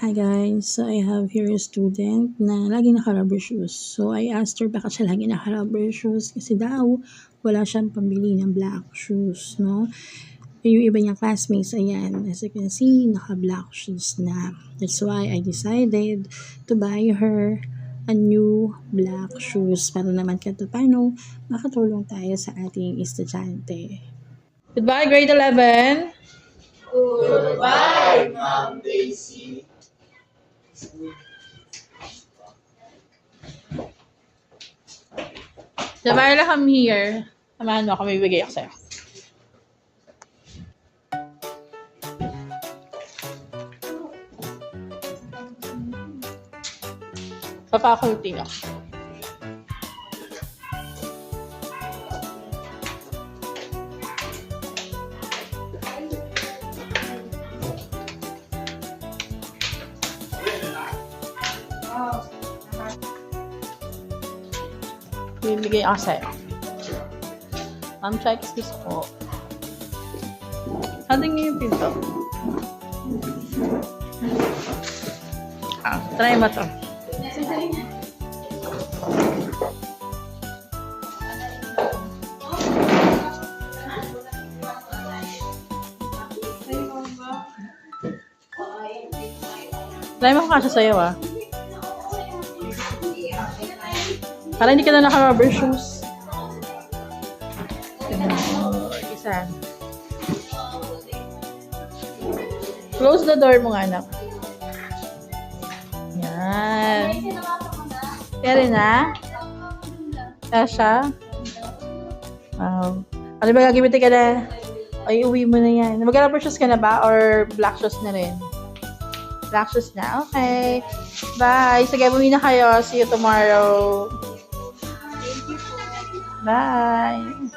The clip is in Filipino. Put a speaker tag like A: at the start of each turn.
A: Hi guys, so I have here a student na lagi naka-rubber shoes. So I asked her bakit siya lagi naka-rubber shoes kasi daw wala siyang pambili ng black shoes, no? Yung iba niyang classmates, ayan, as you can see, naka-black shoes na. That's why I decided to buy her a new black shoes para naman kahit paano makatulong tayo sa ating estudyante. Goodbye, grade 11!
B: Goodbye, Ma'am Daisy.
A: Sabay come here. Samahan mo ako, may bigay ako sa'yo. Papakulti ako. Bibigay ako sa'yo. Ma'am, check this po. Ating yung pinto. Try mo to. Try mo kasi sa'yo Para hindi ka na naka-rubber shoes. Isa. Close the door mo nga, anak. Yan. Kaya na? Kaya siya? Wow. Ano ba gagamitin ka na? Ay, uwi mo na yan. Mag-rubber shoes ka na ba? Or black shoes na rin? Black shoes na? Okay. Bye. Sige, bumi na kayo. See you tomorrow. Bye.